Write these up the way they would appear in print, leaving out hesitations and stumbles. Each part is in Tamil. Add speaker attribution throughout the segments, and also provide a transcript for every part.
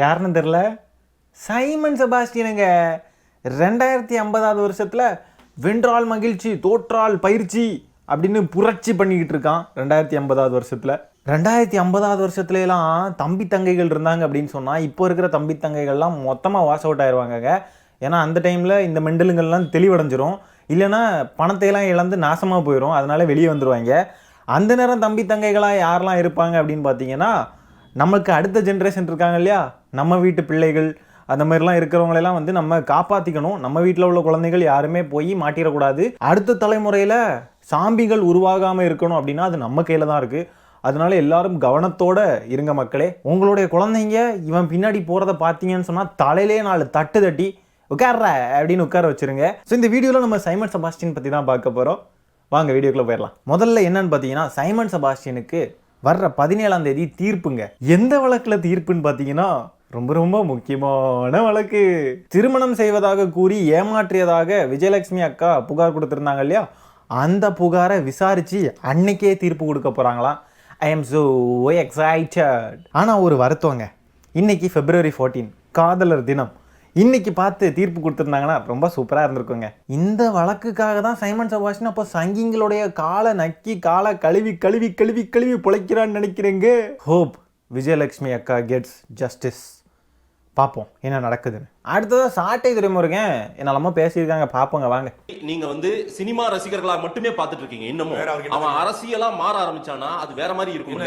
Speaker 1: யாருன்னு தெரில, சைமன் செபாஸ்டியனுங்க. 2050வது வருஷத்தில் வென்றால் மகிழ்ச்சி தோற்றால் பயிற்சி அப்படின்னு புரட்சி பண்ணிக்கிட்டு இருக்கான். 2050வது வருஷத்தில் 2050வது வருஷத்துலலாம் தம்பி தங்கைகள் இருந்தாங்க அப்படின்னு சொன்னால் இப்போ இருக்கிற தம்பி தங்கைகள்லாம் மொத்தமாக வாஷ் அவுட் ஆயிடுவாங்க. ஏன்னா அந்த டைமில் இந்த மெண்டலுங்கள்லாம் தெளிவடைஞ்சிரும், இல்லைன்னா பணத்தையெல்லாம் இழந்து நாசமாக போயிடும், அதனால வெளியே வந்துடுவாங்க. அந்த நேரம் தம்பி தங்கைகளாக யாரெல்லாம் இருப்பாங்க அப்படின்னு பார்த்தீங்கன்னா, நமக்கு அடுத்த ஜென்ரேஷன் இருக்காங்க இல்லையா, நம்ம வீட்டு பிள்ளைகள் அந்த மாதிரிலாம் இருக்கிறவங்களெல்லாம் வந்து நம்ம காப்பாற்றிக்கணும். நம்ம வீட்டில் உள்ள குழந்தைகள் யாருமே போய் மாட்டிடக்கூடாது. அடுத்த தலைமுறையில் சாம்பிகள் உருவாகாமல் இருக்கணும் அப்படின்னா அது நம்ம கையில் தான் இருக்குது. அதனால எல்லாரும் கவனத்தோட இருங்க மக்களே. உங்களுடைய குழந்தைங்க இவன் பின்னாடி போகிறத பார்த்தீங்கன்னு சொன்னால் தலையிலே 4 தட்டு தட்டி உட்கார்ற அப்படின்னு உட்கார வச்சுருங்க. ஸோ இந்த வீடியோவில் நம்ம சைமன் செபாஸ்டியன் பற்றி தான் பார்க்க போகிறோம். வாங்க வீடியோக்குள்ளே போயிடலாம். முதல்ல என்னன்னு பார்த்தீங்கன்னா, சைமன் செபாஸ்டியனுக்கு வர்ற 17ஆம் தேதி தீர்ப்புங்க. எந்த வழக்கில் தீர்ப்புன்னு பார்த்தீங்கன்னா, ரொம்ப ரொம்ப முக்கியமான வழக்கு. திருமணம் செய்வதாக கூறி ஏமாற்றியதாக விஜயலட்சுமி அக்கா புகார் கொடுத்துருந்தாங்க இல்லையா, அந்த புகாரை விசாரித்து அன்னைக்கே தீர்ப்பு கொடுக்க போகிறாங்களாம். I am so excited. ஆனால் ஒரு வருத்தங்க, இன்னைக்கு February 14 காதலர் தினம். இன்னைக்கு பார்த்து தீர்ப்பு கொடுத்துருந்தாங்கன்னா ரொம்ப சூப்பராக இருந்திருக்குங்க. இந்த வழக்குக்காக தான் சைமன் செபாஸ்டியன் அப்போ சங்கிங்களுடைய காலை நக்கி காலை கழுவி கழுவி கழுவி கழுவி பிழைக்கிறான்னு நினைக்கிறேங்க. ஹோப் விஜயலட்சுமி அக்கா கெட்ஸ் ஜஸ்டிஸ். பார்ப்போம் என்ன நடக்குதுன்னு. அடுத்ததாக சாட்டை துரைமுருகன் என்னெல்லாமோ பேசியிருக்காங்க, பார்ப்போங்க வாங்க.
Speaker 2: நீங்க வந்து சினிமா ரசிகர்களா மட்டுமே பார்த்துட்டு இருக்கீங்க. இன்னமும் அவன் அரசியலா மாற ஆரம்பிச்சானா அது வேற மாதிரி இருக்கும்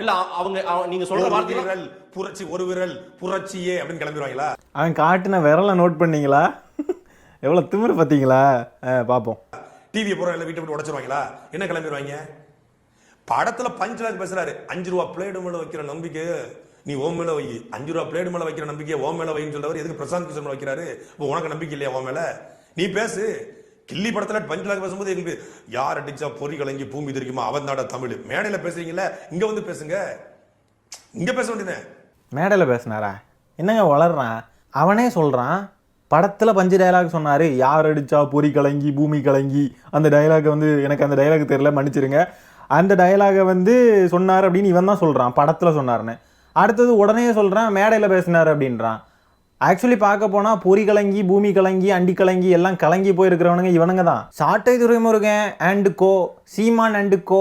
Speaker 2: இல்ல? அவங்க நீங்க சொல்ற வார்த்தைகள்
Speaker 3: புரட்சி, ஒரு விரல் புரட்சியே அப்படின்னு கிளம்பிடுவாங்களா?
Speaker 1: அவன் காட்டின விரலை நோட் பண்ணீங்களா? எவ்வளோ திமிரு பார்த்தீங்களா? பார்ப்போம்.
Speaker 3: டிவியை போற வீட்டை விட்டு உடைச்சிருவாங்களா? என்ன கிளம்பிடுவாங்க? படத்துல பஞ்ச்லாக் பேசுறாரு, 5 ரூபா பிளேடு மேல வைக்கிற நம்பிக்கை நீ ஓம் மேல வை, 5 ரூபா பிளேடு மேல வைக்கிற நம்பிக்கை ஓம் மேல வைன்னு சொல்றவர் எதுக்கு பிரசாந்த் கிஷன் வைக்கிறாரு? உனக்கு நம்பிக்கை இல்லையா ஓம் மேல? நீ பேசு. கில்லி படத்துல பஞ்ச்லாக் பேசும்போது எங்களுக்கு யார் அடிச்சா பொறி கலங்கி பூமி தெரியுமா அவன் தாட தமிழ். மேடையில பேசுறீங்களா, இங்க வந்து பேசுங்க. இங்க பேச வேண்டியது.
Speaker 1: மேடையில் பேசினாரா? என்னங்க வளர்றான்? அவனே சொல்கிறான் படத்தில் பஞ்சு டைலாக் சொன்னார், யார் அடித்தா பொறி கலங்கி பூமி கலங்கி. அந்த டைலாகை வந்து எனக்கு அந்த டைலாக் தெரியல, மன்னிச்சிருங்க. அந்த டைலாகை வந்து சொன்னார் அப்படின்னு இவன் தான் சொல்கிறான், படத்தில் சொன்னார்னு. அடுத்தது உடனே சொல்கிறான் மேடையில் பேசினார் அப்படின்றான். ஆக்சுவலி பார்க்க போனால் பொறி கலங்கி பூமி கலங்கி அண்டி கலங்கி எல்லாம் கலங்கி போயிருக்கிறவனுங்க இவனுங்க தான். Sattai Duraimurugan and co, Seeman and co,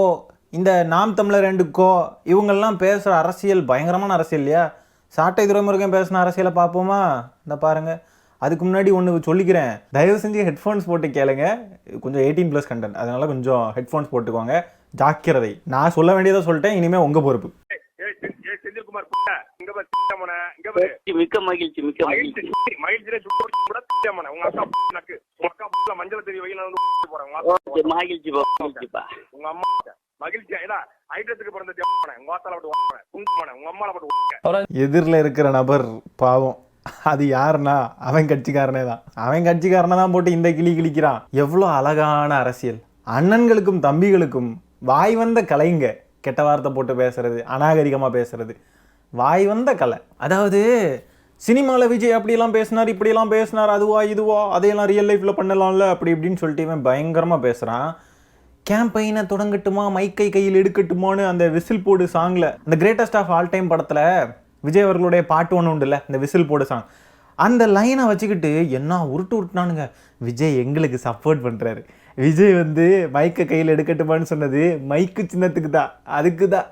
Speaker 1: இந்த நாம் தமிழர் அண்டு கோ, இவங்கெல்லாம் பேசுகிற அரசியல் பயங்கரமான அரசியல் இல்லையா? சாட்டை துரைமுருகன் பேசின அரசியலை பார்ப்போமா? இந்த பாருங்கள். அதுக்கு முன்னாடி ஒன்று சொல்லிக்கிறேன், தயவு செஞ்சு ஹெட்ஃபோன்ஸ் போட்டு கேளுங்க. கொஞ்சம் 18+ கண்டென்ட், அதனால கொஞ்சம் ஹெட்ஃபோன்ஸ் போட்டுக்கோங்க, ஜாக்கிரதை. நான் சொல்ல வேண்டியதை சொல்லிட்டேன், இனிமேல் உங்கள் பொறுப்பு.
Speaker 4: மிக்க மகிழ்ச்சி, மிக்க மகிழ்ச்சி.
Speaker 1: எதிரில் இருக்கிற நபர் பாவம், அது யாருன்னா அவன் கட்சிக்காரனே தான். அவன் கட்சிக்காரனை தான் போட்டு இந்த கிளி கிளிக்கிறான். எவ்வளோ அழகான அரசியல். அண்ணன்களுக்கும் தம்பிகளுக்கும் வாய் வந்த கலைங்க. கெட்ட வார்த்தை போட்டு பேசுறது, அநாகரிகமாக பேசுறது, வாய் வந்த கலை. அதாவது சினிமாவில் விஜய் அப்படியெல்லாம் பேசினார், இப்படியெல்லாம் பேசினார், அதுவா இதுவா, அதையெல்லாம் ரியல் லைஃப்பில் பண்ணலாம்ல அப்படி இப்படின்னு சொல்லிட்டு இவன் பயங்கரமாக பேசுகிறான். கேம்பெயினை தொடங்கட்டுமா, மைக்கை கையில் எடுக்கட்டுமான்னு அந்த விசில் போடு சாங்கில், அந்த கிரேட்டஸ்ட் ஆஃப் ஆல் டைம் படத்தில் விஜய் அவர்களுடைய பாட்டு ஒன்று உண்டுல்ல, இந்த விசில் போடு சாங், அந்த லைனை வச்சுக்கிட்டு என்ன உருட்டுனானுங்க. விஜய் எங்களுக்கு சப்போர்ட் பண்ணுறாரு. விஜய் வந்து மைக்கை கையில் எடுக்கட்டுமான்னு சொன்னது மைக்கு சின்னத்துக்கு தான், அதுக்கு தான்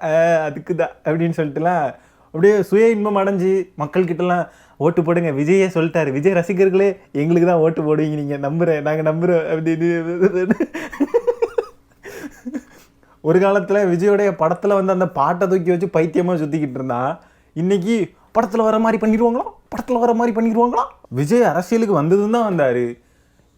Speaker 1: அப்படின்னு சொல்லிட்டுலாம் அப்படியே சுய இன்பம் அடைஞ்சு மக்கள்கிட்டலாம் ஓட்டு போடுங்க, விஜயே சொல்லிட்டாரு, விஜய் ரசிகர்களே எங்களுக்கு தான் ஓட்டு போடுவீங்க, நீங்கள் நம்புகிறேன், நாங்கள் நம்புகிறோம் அப்படின்னு. ஒரு காலத்தில் விஜயோடைய படத்தில் வந்து அந்த பாட்டை தூக்கி வச்சு பைத்தியமாக சுற்றிக்கிட்டு இருந்தான். இன்னைக்கு படத்தில் வர மாதிரி பண்ணிடுவாங்களா. விஜய் அரசியலுக்கு வந்ததுன்னு தான் வந்தார்.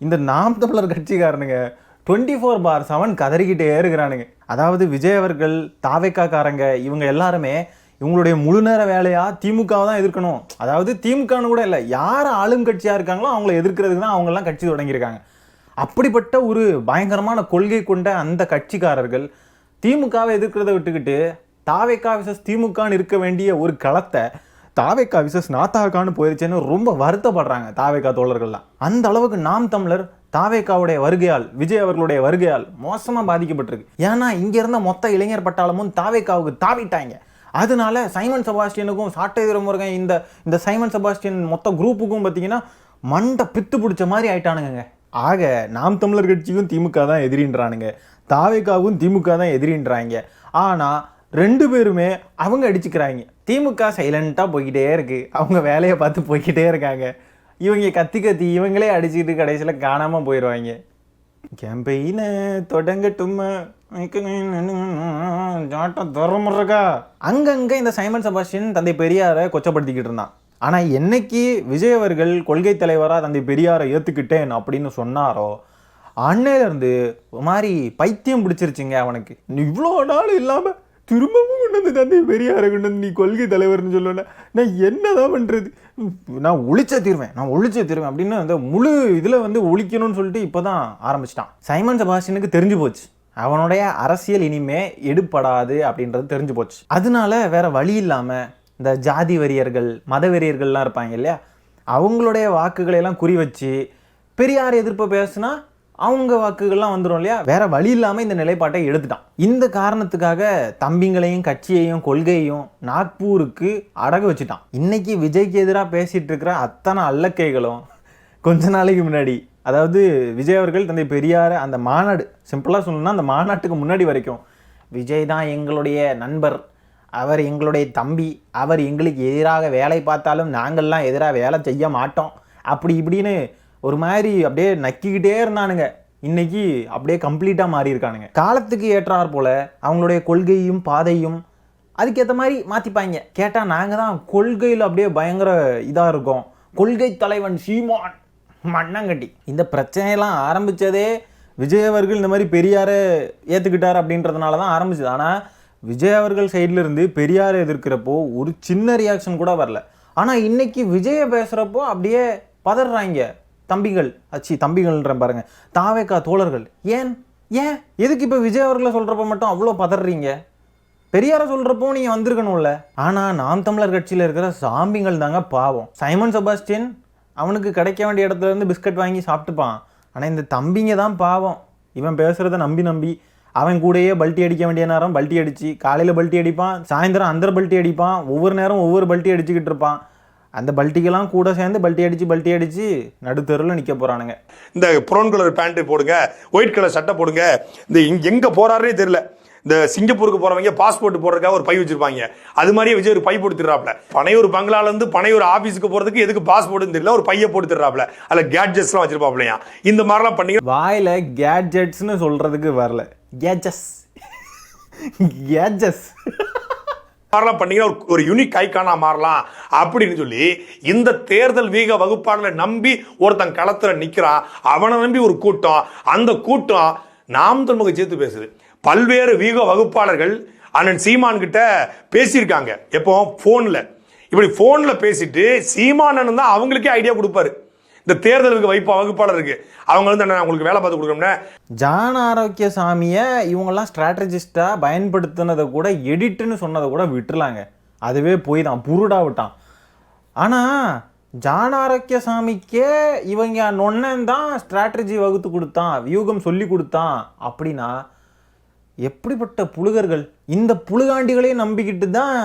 Speaker 1: இந்த நாம் தமிழர் கட்சிக்காரனுங்க 24/7 கதறிக்கிட்டே இருக்கிறானுங்க. அதாவது விஜய் அவர்கள், தாவேக்காக்காரங்க, இவங்க எல்லாருமே இவங்களுடைய முழு நேர வேலையாக திமுகவை தான் எதிர்க்கணும். அதாவது திமுகன்னு கூட இல்லை, யார் ஆளும் கட்சியாக இருக்காங்களோ அவங்கள எதிர்க்கிறதுக்கு தான் அவங்கெல்லாம் கட்சி தொடங்கியிருக்காங்க. அப்படிப்பட்ட ஒரு பயங்கரமான கொள்கை கொண்ட அந்த கட்சிக்காரர்கள் திமுகவை எதிர்க்கிறத விட்டுக்கிட்டு தாவேக்கா விசஸ் திமுகன்னு இருக்க வேண்டிய ஒரு களத்தை தாவேக்கா விசஸ் நாத்தாக்கான்னு போயிருச்சேன்னு ரொம்ப வருத்தப்படுறாங்க தாவேக்கா தோழர்கள்லாம். அந்த அளவுக்கு நாம் தமிழர் தாவேக்காவுடைய வருகையால், விஜய் அவர்களுடைய வருகையால் மோசமாக பாதிக்கப்பட்டிருக்கு. ஏன்னா இங்கே இருந்த மொத்த இளைஞர் பட்டாளமும் தாவேக்காவுக்கு தாவிட்டாங்க. அதனால சைமன் செபாஸ்டியனுக்கும் சாட்டை துரைமுருகன் இந்த சைமன் செபாஸ்டியன் மொத்த குரூப்புக்கும் பார்த்தீங்கன்னா மண்டை பித்து பிடிச்ச மாதிரி ஆயிட்டானுங்க. ஆக நாம் தமிழர் கட்சிக்கும் திமுக தான் எதிரின்றானுங்க, தாவேக்காவும் திமுக தான் எதிரின்றாங்க. ஆனால் 2 பேருமே அவங்க அடிச்சுக்கிறாங்க. திமுக சைலண்ட்டாக போய்கிட்டே இருக்கு, அவங்க வேலையை பார்த்து போய்கிட்டே இருக்காங்க. இவங்க கத்தி இவங்களே அடிச்சுட்டு கடைசியில் காணாமல் போயிடுவாங்க. கேம்பெயினை தொடங்கட்டும் துறமுருகா. அங்கங்கே இந்த சைமன் செபாஸ்டியன் தந்தை பெரியாரை கொச்சப்படுத்திக்கிட்டு இருந்தான். ஆனால் என்னைக்கு விஜய் அவர்கள் கொள்கை தலைவராக தந்தை பெரியாரை ஏற்றுக்கிட்டேன் அப்படின்னு சொன்னாரோ அன்னையிலேருந்து ஒரு மாதிரி பைத்தியம் பிடிச்சிருச்சுங்க அவனுக்கு. இவ்வளோ நாள் இல்லாமல் திரும்பவும் கொண்டு வந்து தந்தை பெரியாரை கொண்டு வந்து நீ கொள்கை தலைவர்னு சொல்லல, நான் என்னதான் பண்ணுறது, நான் ஒழிச்சே தீருவேன் அப்படின்னு அந்த முழு இதில் வந்து ஒழிக்கணும்னு சொல்லிட்டு இப்போ தான் ஆரம்பிச்சிட்டான். சைமன் செபாஸ்டியனுக்கு தெரிஞ்சு போச்சு அவனுடைய அரசியல் இனிமே எடுப்படாது அப்படின்றது தெரிஞ்சு போச்சு. அதனால வேற வழி இல்லாமல் இந்த ஜாதி வெறியர்கள் மத வெறியர்கள்லாம் இருப்பாங்க இல்லையா, அவங்களுடைய வாக்குகளையெல்லாம் குறி வச்சு பெரியார் எதிர்ப்பு பேசுனா அவங்க வாக்குகள்லாம் வந்துடும் இல்லையா, வேற வழி இல்லாமல் இந்த நிலைப்பாட்டை எடுத்துட்டான். இந்த காரணத்துக்காக தம்பிங்களையும் கட்சியையும் கொள்கையையும் நாக்பூருக்கு அடகு வச்சுட்டான். இன்னைக்கு விஜய்க்கு எதிராக பேசிட்டு இருக்கிற அத்தனை அல்லக்கைகளும் கொஞ்ச நாளைக்கு முன்னாடி, அதாவது விஜய் அவர்கள் தந்தை பெரியார் அந்த மாநாடு, சிம்பிளாக சொல்லணும்னா அந்த மாநாட்டுக்கு முன்னாடி வரைக்கும் விஜய் தான் எங்களுடைய நண்பர், அவர் எங்களுடைய தம்பி, அவர் எங்களுக்கு எதிராக வேலை பார்த்தாலும் நாங்கள்லாம் எதிராக வேலை செய்ய மாட்டோம் அப்படி இப்படின்னு ஒரு மாதிரி அப்படியே நக்கிக்கிட்டே இருந்தானுங்க. இன்னைக்கு அப்படியே கம்ப்ளீட்டாக மாறி இருக்கானுங்க. காலத்துக்கு ஏற்றாற் போல அவங்களுடைய கொள்கையும் பாதையும் அதுக்கேற்ற மாதிரி மாற்றிப்பாங்க. கேட்டால் நாங்கள் தான் கொள்கையில் அப்படியே பயங்கர இதாக இருக்கோம், கொள்கை தலைவன் சீமான் மண்ணங்கட்டி. இந்த பிரச்சனையெல்லாம் ஆரம்பித்ததே விஜய் அவர்கள் இந்த மாதிரி பெரியாரை ஏற்றுக்கிட்டார் அப்படின்றதுனால தான் ஆரம்பிச்சது. ஆனால் விஜய் அவர்கள் சைடில் இருந்து பெரியாரை எதிர்க்கிறப்போ ஒரு சின்ன ரியாக்ஷன் கூட வரல. ஆனால் இன்னைக்கு விஜயை பேசுகிறப்போ அப்படியே பதறாங்க தம்பிகள்ன்ற பாருங்க, தாவேக்கா தோழர்கள். ஏன் எதுக்கு இப்போ விஜய் அவர்களை சொல்கிறப்ப மட்டும் அவ்வளோ பதறீங்க? பெரியாரை சொல்கிறப்போ நீங்கள் வந்திருக்கணும்ல. ஆனால் நாம் தமிழர் கட்சியில் இருக்கிற சாம்பிங்கள் தாங்க பாவம். சைமன் செபாஸ்டியன் அவனுக்கு கிடைக்க வேண்டிய இடத்துல இருந்து பிஸ்கட் வாங்கி சாப்பிட்டுப்பான். ஆனால் இந்த தம்பிங்க தான் பாவம். இவன் பேசுகிறத நம்பி அவன் கூடயே பல்ட்டி அடிக்க வேண்டிய நேரம் பல்ட்டி அடித்து, காலையில் பல்ட்டி அடிப்பான், சாயந்தரம் அந்த பல்ட்டி அடிப்பான், ஒவ்வொரு நேரம் ஒவ்வொரு பல்ட்டி அடிச்சுக்கிட்டு இருப்பான். அந்த பல்ட்டிக்கெல்லாம் கூட சேர்ந்து பல்ட்டி அடித்து நடுத்தருவில் நிற்க போகிறானுங்க.
Speaker 3: இந்த ப்ரௌன் கலர் பேண்ட் போடுங்க, ஒயிட் கலர் சட்டை போடுங்க, இந்த எங்கே போகிறாருனே தெரியல. இந்த சிங்கப்பூருக்கு போறவங்க பாஸ்போர்ட் போடுறதுக்காக ஒரு பை வச்சிருப்பாங்க, அது மாதிரியே விஜய் ஒரு பை போட்டு திடுறாப்ல. பனையூர் பங்களால இருந்து பனையூர் ஆபீஸுக்கு போறதுக்கு எதுக்கு பாஸ்போர்ட்னு தெரியல, ஒரு பையை போட்டு திடுறாப்ல, அதுல கேட்ஜெட்ஸ் எல்லாம் வச்சிருப்பாப்லையா. இந்த மாதிரிலாம் பண்ணி
Speaker 1: வாயில கேட்ஜெட்ஸ்னு சொல்றதுக்கு வரல, கேட்ஜஸ்
Speaker 3: பண்ணீங்கன்னா ஒரு யூனிக் ஐக்கானா மாறலாம் அப்படின்னு சொல்லி இந்த தேர்தல் வீக வகுப்பாளர்களை நம்பி ஒருத்தன் களத்துல நிக்கிறான். அவனை நம்பி ஒரு கூட்டம், அந்த கூட்டம் நாம் தமிழக சேர்த்து பேசுது. பல்வேறு வீக வகுப்பாளர்கள் அண்ணன் சீமான் கிட்ட பேசியிருக்காங்க. எப்போ போன்ல, இப்படி போன்ல பேசிட்டு சீமான் தான் அவங்களுக்கே ஐடியா கொடுப்பாரு. இந்த தேர்தலுக்கு வகுப்பாளருக்கு அவங்க வந்து உங்களுக்கு வேலை பார்த்து கொடுக்கணும்னா
Speaker 1: ஜான் ஆரோக்கியசாமியை இவங்கெல்லாம் ஸ்ட்ராட்டஜிஸ்டா பயன்படுத்தினதை கூட எடிட்டுன்னு சொன்னதை கூட விட்டுலாங்க. அதுவே போய் தான் புருடா விட்டான். ஆனால் ஜான் ஆரோக்கியசாமிக்கே இவங்க நொன்னன் தான் ஸ்ட்ராட்டஜி வகுத்து கொடுத்தான், வியூகம் சொல்லி கொடுத்தான் அப்படின்னா எப்படிப்பட்ட புழுகர்கள்! இந்த புழுகாண்டிகளையும் நம்பிக்கிட்டு தான்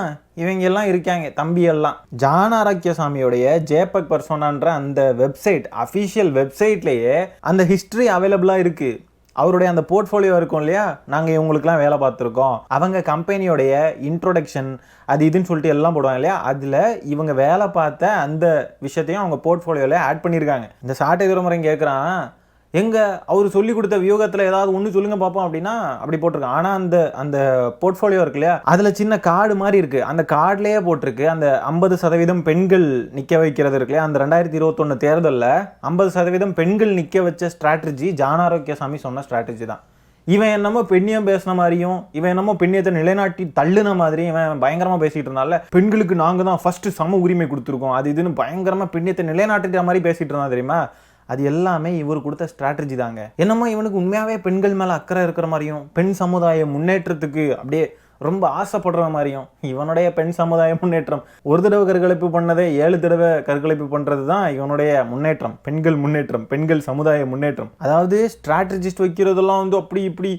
Speaker 1: இவங்க எல்லாம் இருக்காங்க தம்பியெல்லாம். ஜான் ஆரோக்கியசாமியோடைய ஜேபக் பர்சோனான்ற அந்த வெப்சைட், அஃபிஷியல் வெப்சைட்லேயே அந்த ஹிஸ்ட்ரி அவைலபிளாக இருக்குது. அவருடைய அந்த போர்ட்ஃபோலியோ இருக்கும் இல்லையா, நாங்கள் இவங்களுக்குலாம் வேலை பார்த்துருக்கோம், அவங்க கம்பெனியோடைய இன்ட்ரோடக்ஷன் அது இதுன்னு சொல்லிட்டு எல்லாம் போடுவாங்க இல்லையா, அதில் இவங்க வேலை பார்த்த அந்த விஷயத்தையும் அவங்க போர்ட்ஃபோலியோவில் ஆட் பண்ணியிருக்காங்க. இந்த சாட்டை துரைமுறை கேட்குறான், எங்கே அவர் சொல்லி கொடுத்த வியூகத்தில் ஏதாவது ஒன்று சொல்லுங்க பார்ப்போம் அப்படின்னா அப்படி போட்டிருக்கான். ஆனால் அந்த போர்ட்ஃபோலியோ இருக்கு இல்லையா, அதில் சின்ன கார்டு மாதிரி இருக்குது. அந்த கார்டுலேயே போட்டிருக்கு அந்த 50% பெண்கள் நிற்க வைக்கிறது இருக்கு இல்லையா, அந்த 2021 தேர்தலில் 50% பெண்கள் நிற்க வச்ச ஸ்ட்ராட்டஜி ஜான் ஆரோக்கியசாமி சொன்ன ஸ்ட்ராட்டஜி தான். இவன் என்னமோ பெண்ணியம் பேசின மாதிரியும், இவன் என்னமோ பெண்ணியத்தை நிலைநாட்டி தள்ளுன மாதிரியும் இவன் பயங்கரமாக பேசிகிட்டு இருந்தால, பெண்களுக்கு நாங்கள் தான் ஃபர்ஸ்ட் சம உரிமை கொடுத்துருக்கோம் அது இதுன்னு பயங்கரமாக பெண்ணியத்தை நிலைநாட்டுற மாதிரி பேசிகிட்டு இருந்தா தெரியுமா. அது எல்லாமே இவர் கொடுத்த ஸ்ட்ராட்டஜி தாங்க. என்னமோ இவனுக்கு உண்மையாகவே பெண்கள் மேலே அக்கறை இருக்கிற மாதிரியும், பெண் சமுதாய முன்னேற்றத்துக்கு அப்படியே ரொம்ப ஆசைப்படுற மாதிரியும். இவனுடைய பெண் சமுதாய முன்னேற்றம், ஒரு தடவை கற்கலைப்பு பண்ணதே 7 தடவை கற்கலைப்பு பண்ணுறது தான் இவனுடைய முன்னேற்றம், பெண்கள் முன்னேற்றம், பெண்கள் சமுதாய முன்னேற்றம். அதாவது ஸ்ட்ராட்டஜிஸ்ட் வைக்கிறதெல்லாம் வந்து அப்படி இப்படி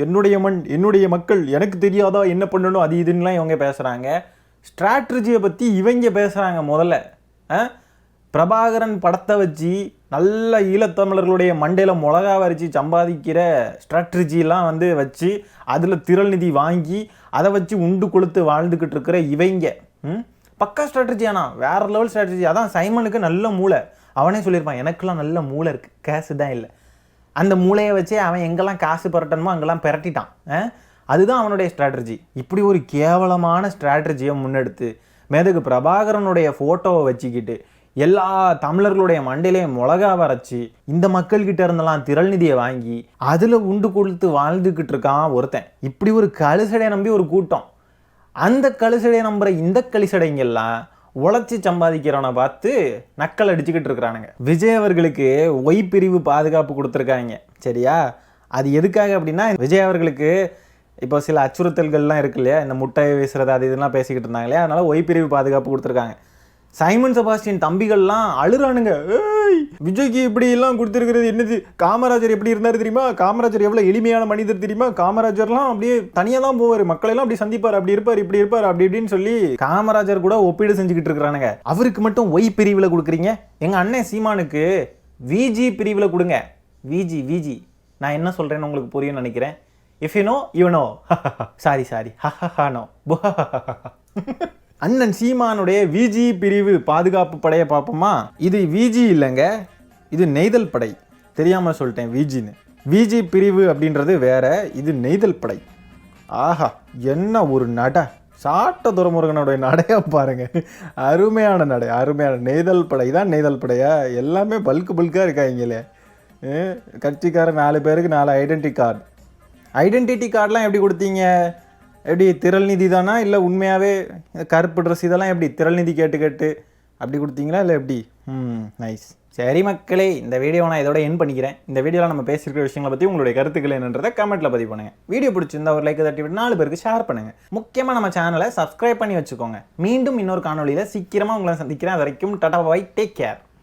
Speaker 1: என்னுடைய மண் என்னுடைய மக்கள் எனக்கு தெரியாதா என்ன பண்ணணும் அது இதுன்னெலாம் இவங்க பேசுகிறாங்க. ஸ்ட்ராட்டஜியை பற்றி இவங்க பேசுகிறாங்க. முதல்ல பிரபாகரன் படத்தை வச்சு நல்ல ஈழத்தமிழர்களுடைய மண்டையில் மிளகா வரைச்சி சம்பாதிக்கிற ஸ்ட்ராட்டஜிலாம் வந்து வச்சு அதில் திரள் நிதி வாங்கி அதை வச்சு உண்டு கொளுத்து வாழ்ந்துக்கிட்டு இருக்கிற இவங்க பக்கா ஸ்ட்ராட்டஜியானா வேற லெவல் ஸ்ட்ராட்டஜி. அதான் சைமனுக்கு நல்ல மூளை. அவனே சொல்லியிருப்பான் எனக்கெல்லாம் நல்ல மூளை இருக்குது, காசு தான் இல்லை. அந்த மூளையை வச்சே அவன் எங்கெல்லாம் காசு பெரட்டணுமோ அங்கெல்லாம் பெரட்டிட்டான். அதுதான் அவனுடைய ஸ்ட்ராட்டஜி. இப்படி ஒரு கேவலமான ஸ்ட்ராட்டஜியை முன்னெடுத்து மேதுக்கு பிரபாகரனுடைய ஃபோட்டோவை வச்சுக்கிட்டு எல்லா தமிழர்களுடைய மண்டையிலையும் மிளகா வரைச்சி இந்த மக்கள்கிட்ட இருந்தெல்லாம் திரள் நிதியை வாங்கி அதில் உண்டு கொடுத்து வாழ்ந்துக்கிட்டு இருக்கான் ஒருத்தன். இப்படி ஒரு கழுசடையை நம்பி ஒரு கூட்டம். அந்த கழுசடையை நம்புகிற இந்த கழிசடைங்கெல்லாம் உழைச்சி சம்பாதிக்கிறவனை பார்த்து நக்கல் அடிச்சுக்கிட்டு இருக்கிறானுங்க. விஜய் அவர்களுக்கு ஒய் பிரிவு பாதுகாப்பு கொடுத்துருக்காங்க. சரியா? அது எதுக்காக அப்படின்னா விஜய் அவர்களுக்கு இப்போ சில அச்சுறுத்தல்கள்லாம் இருக்கு இல்லையா, இந்த முட்டையை வீசுறது அது இதெல்லாம் பேசிக்கிட்டு இருந்தாங்க இல்லையா, அதனால ஒய் பிரிவு பாதுகாப்பு கொடுத்துருக்காங்க. சைமன் செபாஸ்டியன் தம்பிகள்லாம் அழுறானுங்க. ஏய் விஜய்க்கு இப்படி எல்லாம் கொடுத்துருக்கிறது என்னது? காமராஜர் எப்படி இருந்தார் தெரியுமா? காமராஜர் எவ்வளோ எளிமையான மனிதர் தெரியுமா? காமராஜர்லாம் அப்படியே தனியாக தான் போவார், மக்களெல்லாம் அப்படி சந்திப்பார், அப்படி இருப்பார், இப்படி இருப்பார், அப்படி இப்படின்னு சொல்லி காமராஜர் கூட ஒப்பீடு செஞ்சுக்கிட்டு இருக்கிறானுங்க. அவருக்கு மட்டும் ஒய் பிரிவில் கொடுக்குறீங்க. எங்கள் அண்ணன் சீமானுக்கு விஜி பிரிவில் கொடுங்க. விஜி விஜி நான் என்ன சொல்கிறேன்னு உங்களுக்கு புரியும்னு நினைக்கிறேன். If you know you know. Sorry no. அண்ணன் சீமானுடைய விஜி பிரிவு பாதுகாப்பு படையை பார்ப்போமா? இது விஜி இல்லைங்க, இது நெய்தல் படை. தெரியாமல் சொல்லிட்டேன் விஜின்னு. விஜி பிரிவு அப்படின்றது வேற, இது நெய்தல் படை. ஆஹா என்ன ஒரு நடை! சாட்ட துரைமுருகனுடைய நடையா பாருங்க, அருமையான நடை, அருமையான. நெய்தல் படை தான் நெய்தல் படையா? எல்லாமே பல்காக இருக்காங்களே. கட்சிக்கார 4 பேருக்கு 4 ஐடென்டிட்டி கார்டெலாம் எப்படி கொடுத்தீங்க? எப்படி திரள் நிதி தானா இல்லை உண்மையாகவே கருப்பு ட்ரெஸ் இதெல்லாம் எப்படி திரள் நிதி கேட்டு அப்படி கொடுத்தீங்களா இல்லை எப்படி? நைஸ். சரி மக்களே, இந்த வீடியோ நான் இதோட என் பண்ணிக்கிறேன். இந்த வீடியோவில் நம்ம பேசியிருக்கிற விஷயங்களை பற்றி உங்களுடைய கருத்துக்கள் என்னன்றதை கமெண்ட்டில் பதிவு பண்ணுங்கள். வீடியோ பிடிச்சிருந்தா ஒரு லைக் தட்டி விட்டு 4 பேருக்கு ஷேர் பண்ணுங்கள். முக்கியமாக நம்ம சேனலை சப்ஸ்கிரைப் பண்ணி வச்சுக்கோங்க. மீண்டும் இன்னொரு காணொலியில் சீக்கிரமாக உங்களை சந்திக்கிறேன். அது வரைக்கும் டாடா பாய், டேக் கேர்.